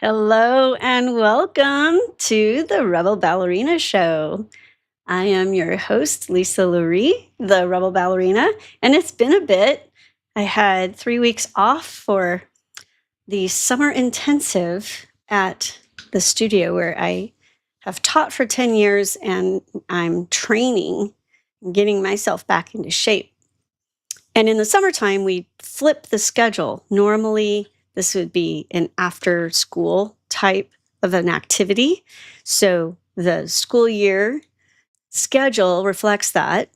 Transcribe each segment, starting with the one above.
Hello and welcome to the Rebel Ballerina Show. I am your host, Lisa Loree, the Rebel Ballerina, and it's been a bit. I had 3 weeks off for the summer intensive at the studio where I have taught for 10 years and I'm training, getting myself back into shape. And in the summertime, we flip the schedule. Normally, this would be an after school type of an activity. So the school year schedule reflects that,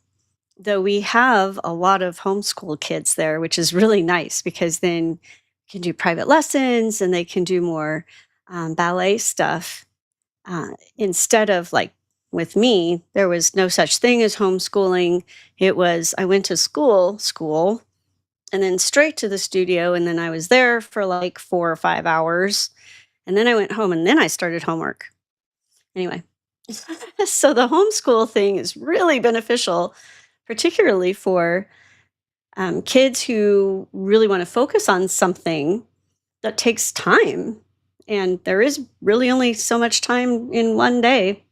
though we have a lot of homeschool kids there, which is really nice because then you can do private lessons and they can do more ballet stuff. Instead of like with me, there was no such thing as homeschooling. It was I went to school, and then straight to the studio. And then I was there for like 4 or 5 hours. And then I went home and then I started homework. Anyway, so the homeschool thing is really beneficial, particularly for kids who really want to focus on something that takes time. And there is really only so much time in one day.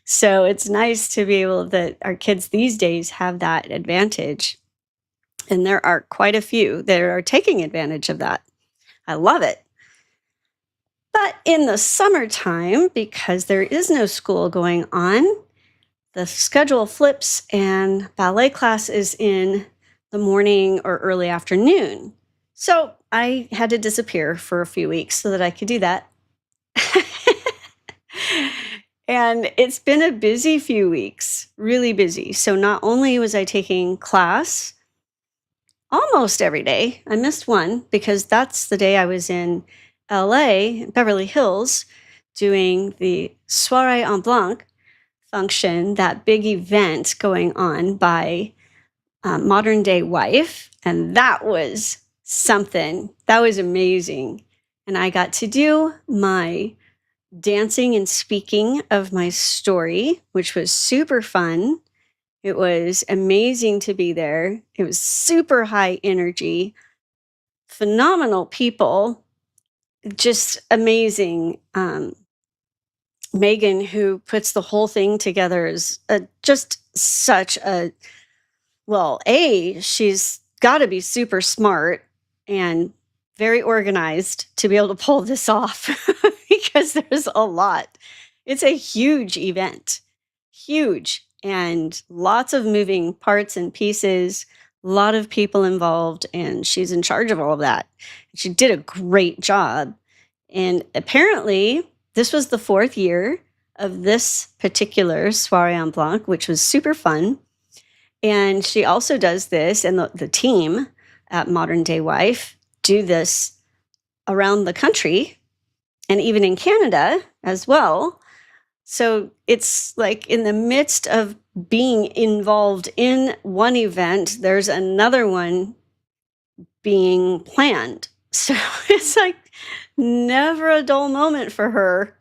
So it's nice to be able that our kids these days have that advantage. And there are quite a few that are taking advantage of that. I love it. But in the summertime, because there is no school going on, the schedule flips and ballet class is in the morning or early afternoon. So I had to disappear for a few weeks so that I could do that. And it's been a busy few weeks, really busy. So not only was I taking class almost every day, I missed one because that's the day I was in LA, Beverly Hills, doing the Soirée en Blanc function, that big event going on by Modern Day Wife. And that was something. That was amazing. And I got to do my dancing and speaking of my story, which was super fun. It was amazing to be there. It was super high energy, phenomenal people, just amazing. Megan, who puts the whole thing together, is just such a, well, she's got to be super smart and very organized to be able to pull this off because there's a lot. It's a huge event, huge, and lots of moving parts and pieces, a lot of people involved, and she's in charge of all of that. She did a great job. And apparently, this was the 4th year of this particular Soirée en Blanc, which was super fun. And she also does this, and the team at Modern Day Wife do this around the country and even in Canada as well. So it's like in the midst of being involved in one event, there's another one being planned. So it's like never a dull moment for her.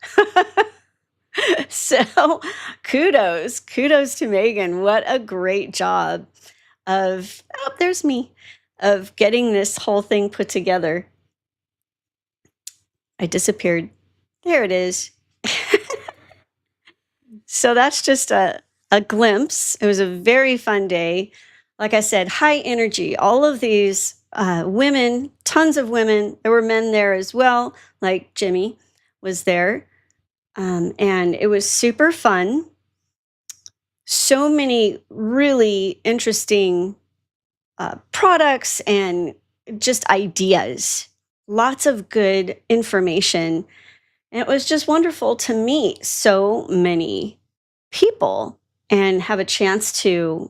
So kudos to Megan. What a great job of, there's me, of getting this whole thing put together. I disappeared. There it is. So that's just a glimpse. It was a very fun day. Like I said, high energy. All of these women, tons of women. There were men there as well, like Jimmy was there. And it was super fun. So many really interesting products and just ideas. Lots of good information. And it was just wonderful to meet so many people and have a chance to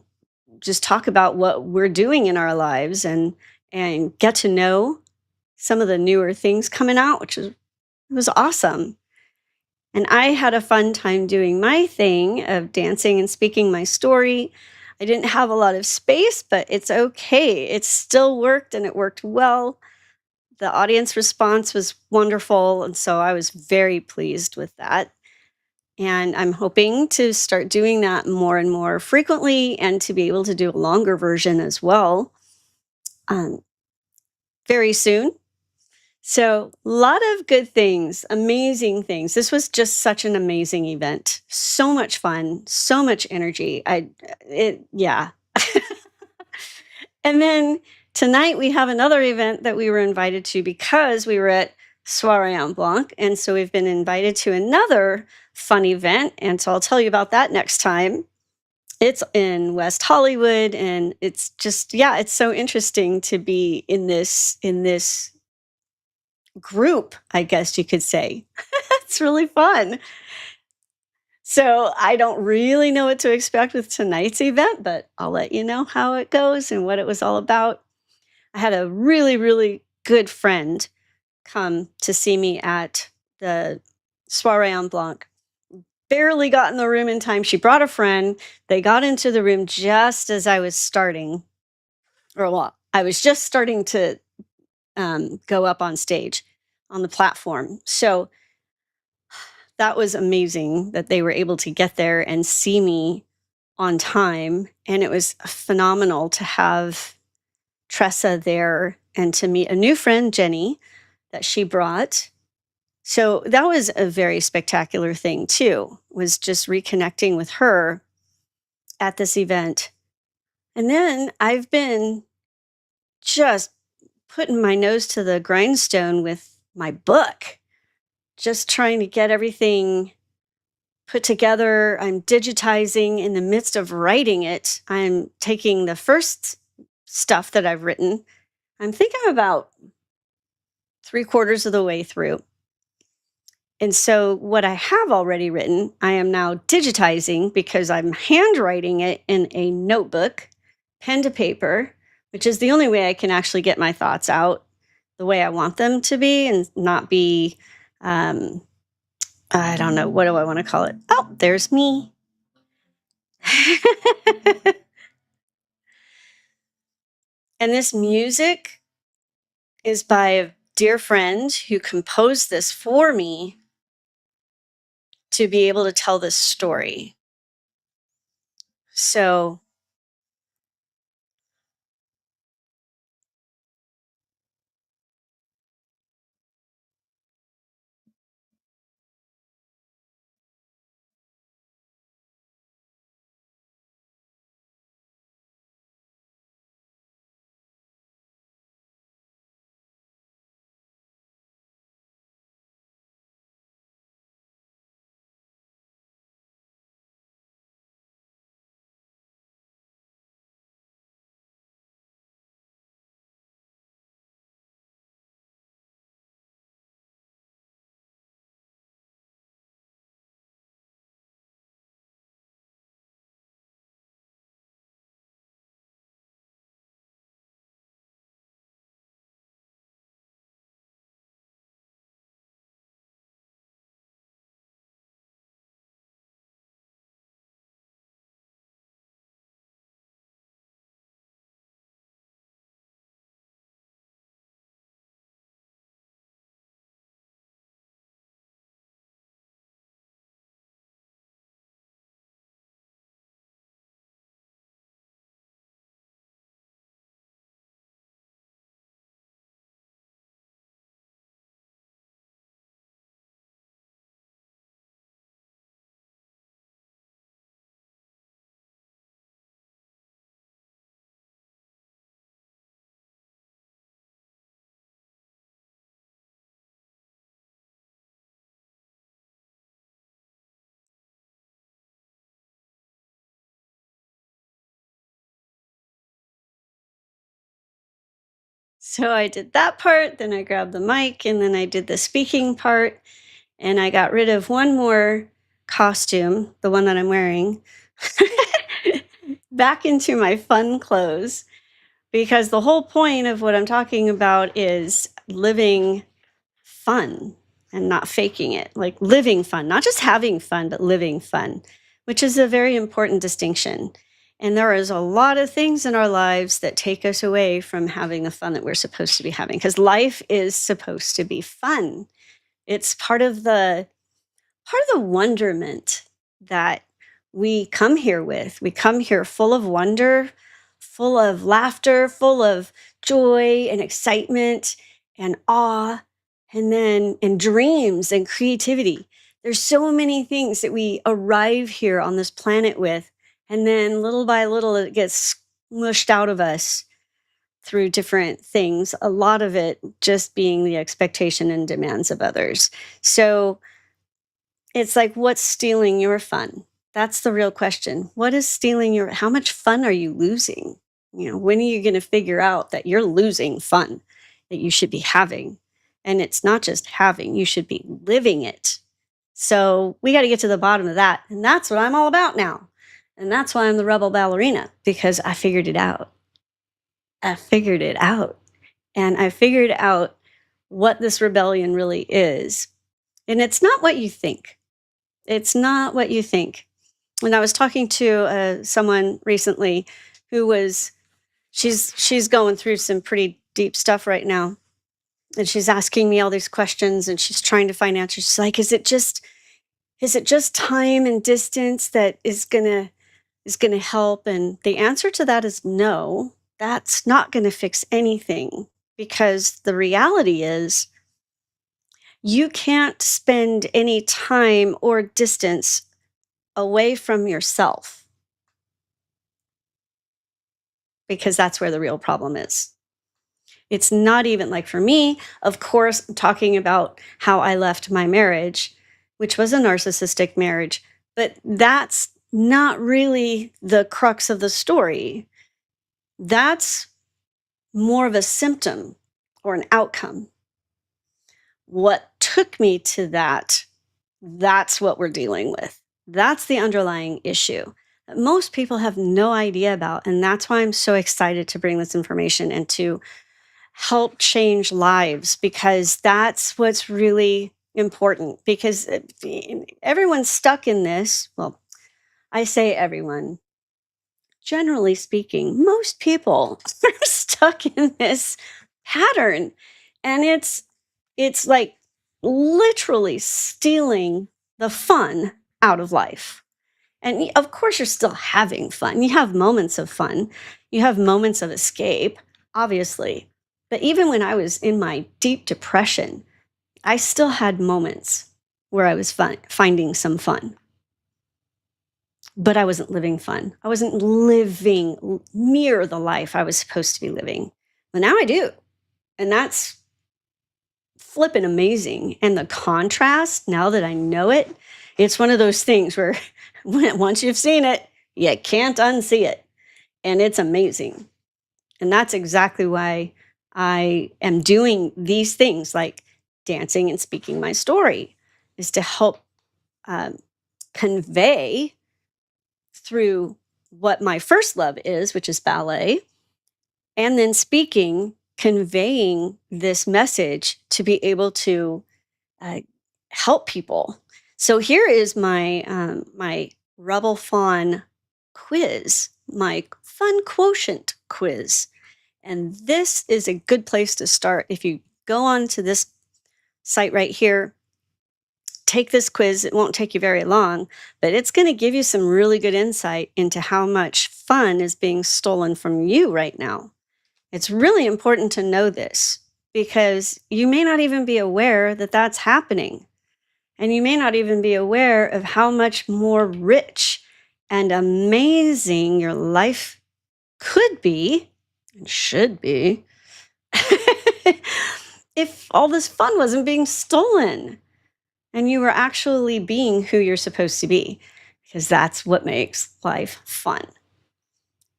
just talk about what we're doing in our lives and and get to know some of the newer things coming out, which was awesome. And I had a fun time doing my thing of dancing and speaking my story. I didn't have a lot of space, but it's okay. It still worked and it worked well. The audience response was wonderful. And so I was very pleased with that. And I'm hoping to start doing that more and more frequently and to be able to do a longer version as well um, very soon. So, a lot of good things, amazing things. This was just such an amazing event. So much fun, so much energy. Yeah. And then tonight we have another event that we were invited to because we were at Soirée en Blanc. And so we've been invited to another fun event. And so I'll tell you about that next time. It's in West Hollywood. And it's just, yeah, it's so interesting to be in this group, I guess you could say. It's really fun. So I don't really know what to expect with tonight's event, but I'll let you know how it goes and what it was all about. I had a really, really good friend come to see me at the Soirée en Blanc. Barely got in the room in time. She brought a friend. They got into the room just as I was starting, or well, I was just starting to go up on stage on the platform. So that was amazing that they were able to get there and see me on time. And it was phenomenal to have Tressa there and to meet a new friend, Jenny, that she brought. So that was a very spectacular thing too, was just reconnecting with her at this event. And then I've been just putting my nose to the grindstone with my book, just trying to get everything put together. I'm digitizing in the midst of writing it. I'm taking the first stuff that I've written. I'm thinking about 3/4 of the way through. And so, what I have already written, I am now digitizing because I'm handwriting it in a notebook, pen to paper, which is the only way I can actually get my thoughts out the way I want them to be and not be, I don't know, what do I want to call it? Oh, there's me. And this music is by a dear friend who composed this for me to be able to tell this story. So, so I did that part, then I grabbed the mic, and then I did the speaking part, and I got rid of one more costume, the one that I'm wearing, back into my fun clothes. because the whole point of what I'm talking about is living fun and not faking it, like living fun, not just having fun, but living fun, which is a very important distinction. And there is a lot of things in our lives that take us away from having the fun that we're supposed to be having, because life is supposed to be fun. It's part of the wonderment that we come here with. We come here full of wonder, full of laughter, full of joy and excitement and awe, and dreams and creativity. There's so many things that we arrive here on this planet with, and then little by little it gets smushed out of us through different things, a lot of it just being the expectation and demands of others. So it's like, what's stealing your fun? That's the real question. What is stealing how much fun are you losing? When are you going to figure out that you're losing fun that you should be having? And it's not just having, you should be living it. So we got to get to the bottom of that. And that's what I'm all about now. And that's why I'm the Rebel Ballerina, because I figured it out. I figured it out. And I figured out what this rebellion really is. And it's not what you think. It's not what you think. And I was talking to someone recently who she's going through some pretty deep stuff right now. And she's asking me all these questions and she's trying to find answers. She's like, is it just time and distance that is gonna help? And the answer to that is no. That's not gonna fix anything, because the reality is you can't spend any time or distance away from yourself, because that's where the real problem is. It's not even like, for me, of course, I'm talking about how I left my marriage, which was a narcissistic marriage, but that's not really the crux of the story. That's more of a symptom or an outcome. What took me to that's what we're dealing with. That's the underlying issue that most people have no idea about. And that's why I'm so excited to bring this information and to help change lives, because that's what's really important. Because everyone's stuck in this. Well, I say everyone. Generally speaking, most people are stuck in this pattern. And it's like literally stealing the fun out of life. And of course, you're still having fun. You have moments of fun, you have moments of escape, obviously. But even when I was in my deep depression, I still had moments where I was finding some fun. But I wasn't living fun. I wasn't living near the life I was supposed to be living. But now I do. And that's flipping amazing. And the contrast, now that I know it, it's one of those things where once you've seen it, you can't unsee it. And it's amazing. And that's exactly why I am doing these things, like dancing and speaking my story, is to help convey through what my first love is, which is ballet, and then speaking, conveying this message to be able to help people. So here is my Rebel Fawn quiz, my fun quotient quiz. And this is a good place to start. If you go on to this site right here, take this quiz. It won't take you very long, but it's going to give you some really good insight into how much fun is being stolen from you right now. It's really important to know this, because you may not even be aware that that's happening. And you may not even be aware of how much more rich and amazing your life could be and should be if all this fun wasn't being stolen and you were actually being who you're supposed to be, because that's what makes life fun.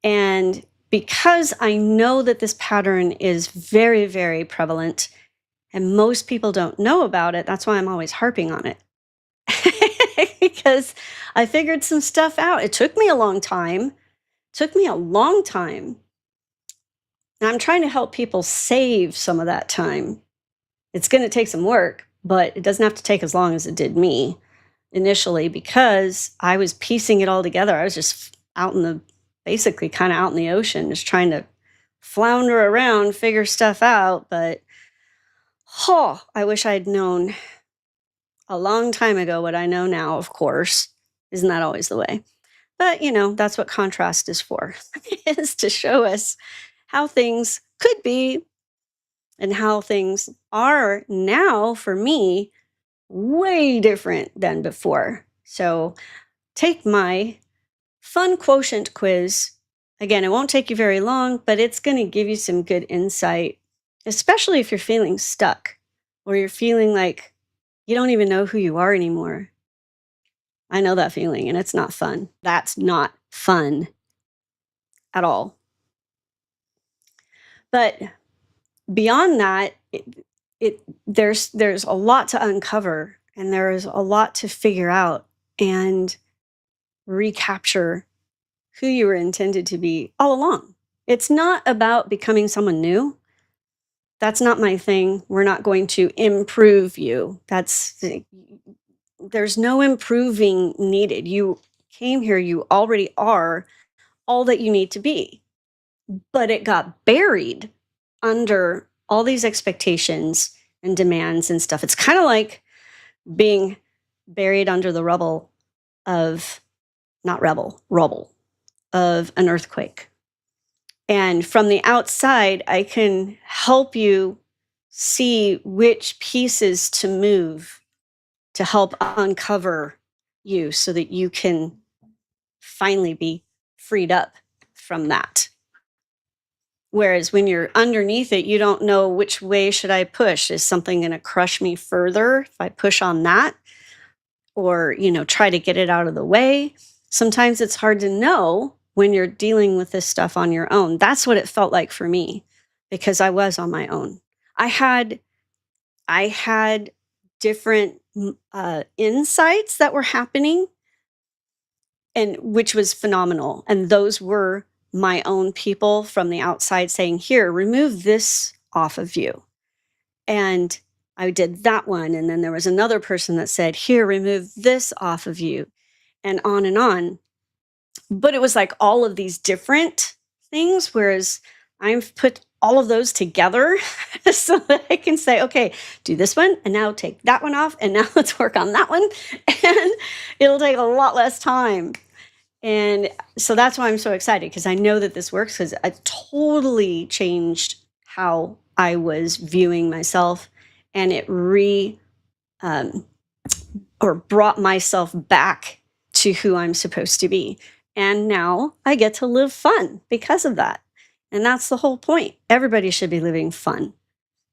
And because I know that this pattern is very, very prevalent and most people don't know about it, that's why I'm always harping on it. Because I figured some stuff out. It took me a long time. And I'm trying to help people save some of that time. It's going to take some work, but it doesn't have to take as long as it did me initially because I was piecing it all together. I was just out in the basically kind of out in the ocean, just trying to flounder around, figure stuff out. But I wish I'd known a long time ago what I know now, of course. Isn't that always the way? But, that's what contrast is for, is to show us how things could be and how things are now for me way different than before. So take my fun quotient quiz. Again, it won't take you very long, but it's going to give you some good insight, especially if you're feeling stuck or you're feeling like you don't even know who you are anymore. I know that feeling, and it's not fun. That's not fun at all. But beyond that, there's a lot to uncover, and there is a lot to figure out and recapture who you were intended to be all along. It's not about becoming someone new. That's not my thing. We're not going to improve you. There's no improving needed. You came here, you already are all that you need to be. But it got buried under all these expectations and demands and stuff. It's kind of like being buried under the rubble of, not rebel, rubble of an earthquake. And from the outside, I can help you see which pieces to move to help uncover you so that you can finally be freed up from that. Whereas when you're underneath it, you don't know which way should I push. Is something going to crush me further if I push on that? Or, try to get it out of the way. Sometimes it's hard to know when you're dealing with this stuff on your own. That's what it felt like for me because I was on my own. I had different insights that were happening, and which was phenomenal. And those were my own people from the outside saying, here, remove this off of you. And I did that one. And then there was another person that said, here, remove this off of you, and on and on. But it was like all of these different things, whereas I've put all of those together so that I can say, okay, do this one, and now take that one off, and now let's work on that one. And it'll take a lot less time. And so that's why I'm so excited, because I know that this works, because it totally changed how I was viewing myself, and it brought myself back to who I'm supposed to be. And now I get to live fun because of that. And that's the whole point. Everybody should be living fun.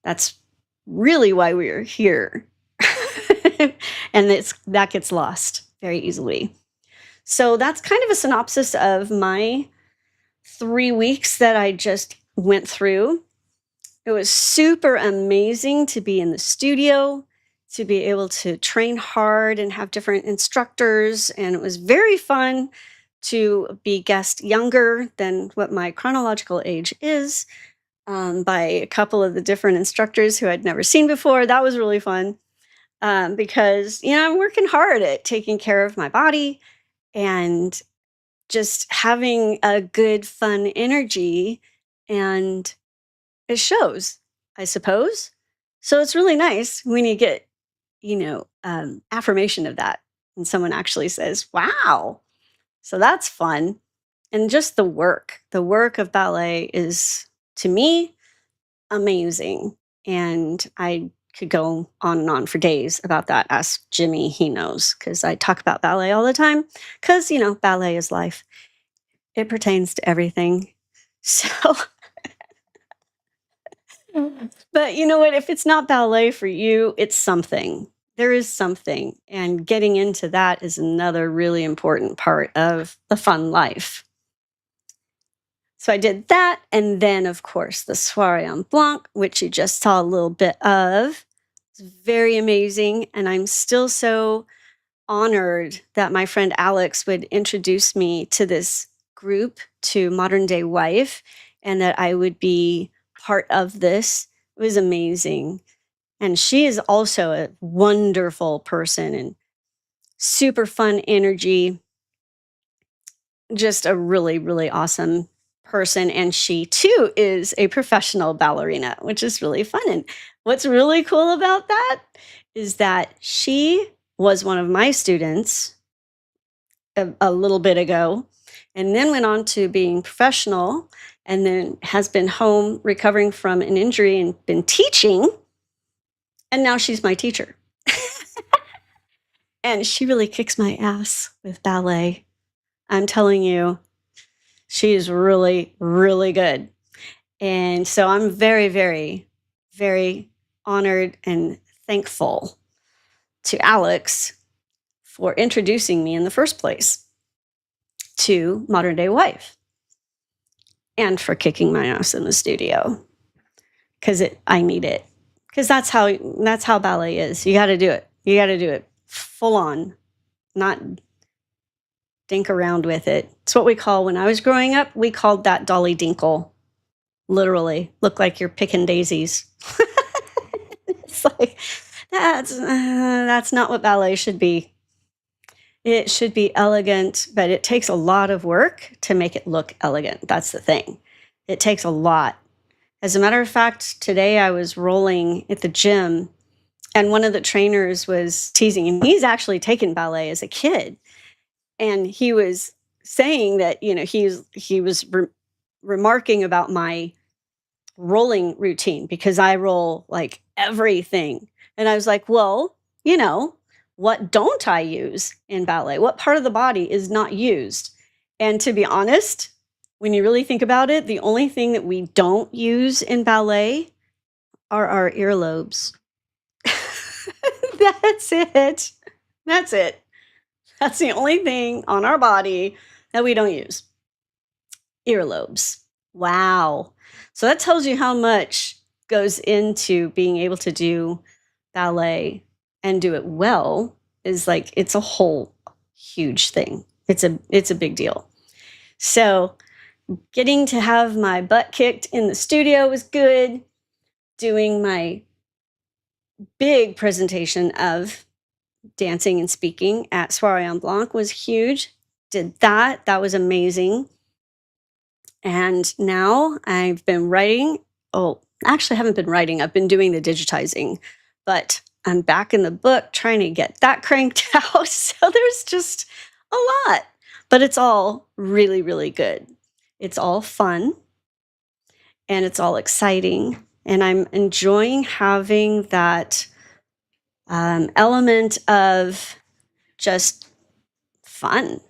That's really why we're here. And that gets lost very easily. So that's kind of a synopsis of my 3 weeks that I just went through. It was super amazing to be in the studio, to be able to train hard and have different instructors. And it was very fun to be guessed younger than what my chronological age is, by a couple of the different instructors who I'd never seen before. That was really fun, because, I'm working hard at taking care of my body and just having a good, fun energy, and it shows, I suppose. So it's really nice when you get, affirmation of that, and someone actually says, wow. So that's fun. And just the work of ballet is, to me, amazing. And I could go on and on for days about that. Ask Jimmy, he knows, because I talk about ballet all the time, because, ballet is life. It pertains to everything. So, but you know what? If it's not ballet for you, it's something. There is something. And getting into that is another really important part of the fun life. So I did that. And then, of course, the Soirée en Blanc, which you just saw a little bit of. It's very amazing. And I'm still so honored that my friend Alex would introduce me to this group, to Modern Day Wife. and that I would be part of this. It was amazing. And she is also a wonderful person and super fun energy, just a really, really awesome person. And she too is a professional ballerina, which is really fun. And what's really cool about that is that she was one of my students a little bit ago, and then went on to being professional, and then has been home recovering from an injury and been teaching. And now she's my teacher. And she really kicks my ass with ballet. I'm telling you, she is really, really good. And so I'm very, very, very honored and thankful to Alex for introducing me in the first place to Modern Day Wife, and for kicking my ass in the studio, because I need it. Because that's how ballet is. You got to do it. You got to do it full on, not dink around with it. It's what we call, when I was growing up, we called that Dolly Dinkle. Literally, look like you're picking daisies. It's like, that's not what ballet should be. It should be elegant, but it takes a lot of work to make it look elegant. That's the thing. It takes a lot. As a matter of fact, today I was rolling at the gym, and one of the trainers was teasing, and he's actually taken ballet as a kid. And he was saying that, he was remarking about my rolling routine, because I roll like everything. And I was like, well, what don't I use in ballet? What part of the body is not used? And to be honest, when you really think about it, the only thing that we don't use in ballet are our earlobes. That's it. That's it. That's the only thing on our body that we don't use. Earlobes. Wow. So that tells you how much goes into being able to do ballet and do it well. Is like, it's a whole huge thing. It's a big deal. So getting to have my butt kicked in the studio was good. Doing my big presentation of dancing and speaking at Soirée en Blanc was huge. Did that. That was amazing. And now I've been writing. Oh, actually, I haven't been writing. I've been doing the digitizing, but I'm back in the book trying to get that cranked out. So there's just a lot, but it's all really, really good. It's all fun, and it's all exciting. And I'm enjoying having that element of just fun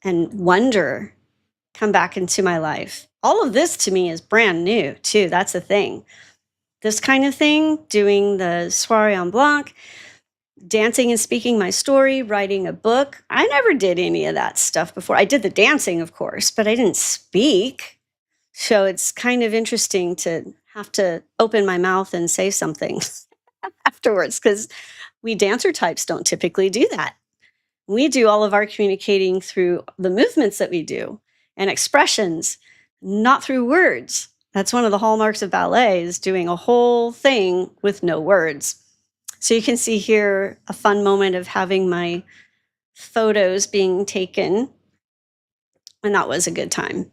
and wonder come back into my life. All of this to me is brand new too. That's the thing. This kind of thing, doing the Soirée en Blanc, dancing and speaking my story, writing a book. I never did any of that stuff before. I did the dancing, of course, but I didn't speak. So it's kind of interesting to have to open my mouth and say something afterwards, because we dancer types don't typically do that. We do all of our communicating through the movements that we do and expressions, not through words. That's one of the hallmarks of ballet, is doing a whole thing with no words. So you can see here a fun moment of having my photos being taken, and that was a good time.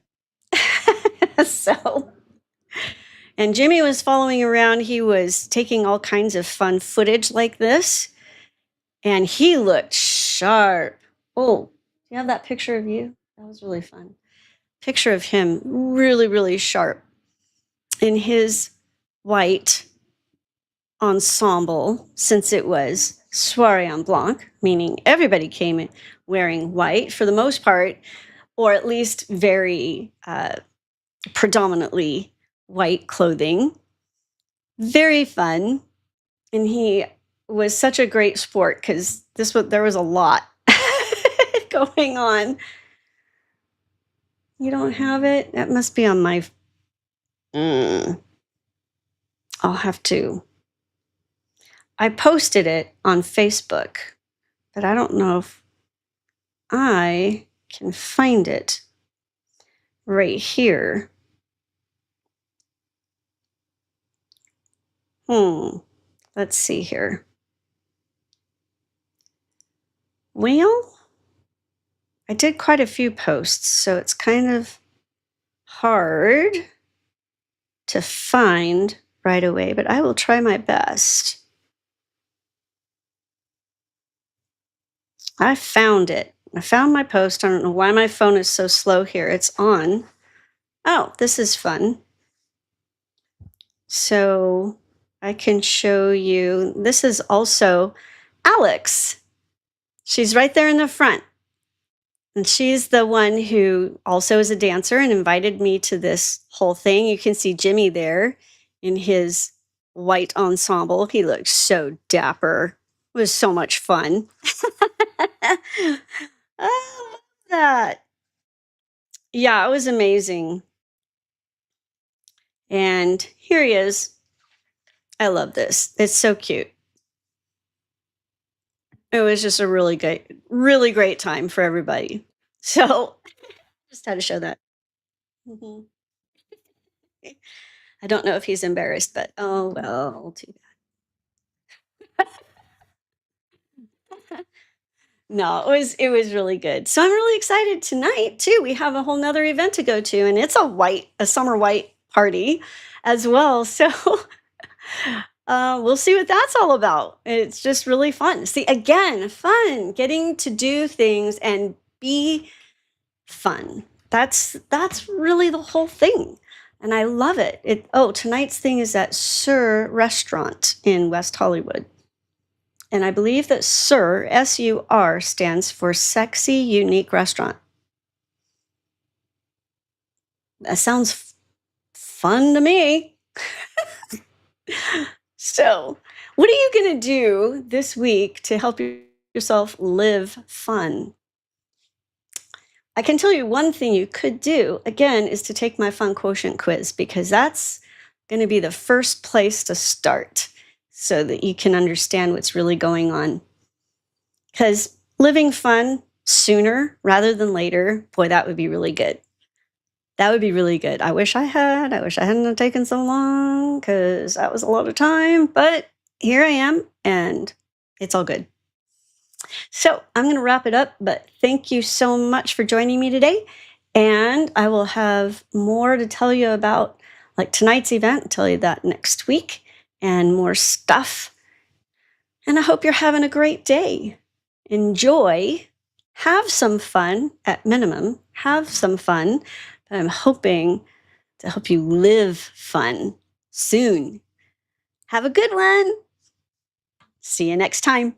And Jimmy was following around. He was taking all kinds of fun footage like this, and he looked sharp. Oh, do you have that picture of you? That was really fun. Picture of him, really, really sharp in his white ensemble, since it was Soirée en Blanc, meaning everybody came in wearing white for the most part, or at least very predominantly white clothing. Very fun. And he was such a great sport, because there was a lot going on. You don't have it? That must be on my... I'll have to... I posted it on Facebook, but I don't know if I can find it right here. Let's see here. Well, I did quite a few posts, so it's kind of hard to find right away, but I will try my best. I found it. I found my post. I don't know why my phone is so slow here. It's on. Oh, this is fun. So I can show you. This is also Alex. She's right there in the front. And she's the one who also is a dancer and invited me to this whole thing. You can see Jimmy there in his white ensemble. He looks so dapper. It was so much fun. I love that. Yeah, it was amazing. And here he is. I love this. It's so cute. It was just a really great time for everybody. So just had to show that. Mhm. I don't know if he's embarrassed, but oh well, too bad. No, it was really good. So I'm really excited tonight too. We have a whole nother event to go to, and it's a summer white party as well. So we'll see what that's all about. It's just really fun. See, again, fun, getting to do things and be fun. That's really the whole thing. And I love it. Tonight's thing is at Sur Restaurant in West Hollywood. And I believe that Sur, SUR, stands for Sexy Unique Restaurant. That sounds fun to me. So, what are you going to do this week to help yourself live fun? I can tell you one thing you could do, again, is to take my fun quotient quiz, because that's going to be the first place to start so that you can understand what's really going on. Because living fun sooner rather than later, boy, that would be really good. That would be really good. I wish I hadn't taken so long, because that was a lot of time, but here I am and it's all good. So I'm going to wrap it up, but thank you so much for joining me today. And I will have more to tell you about, like tonight's event. I'll tell you that next week, and more stuff. And I hope you're having a great day. Enjoy. Have some fun at minimum. Have some fun. But I'm hoping to help you live fun soon. Have a good one. See you next time.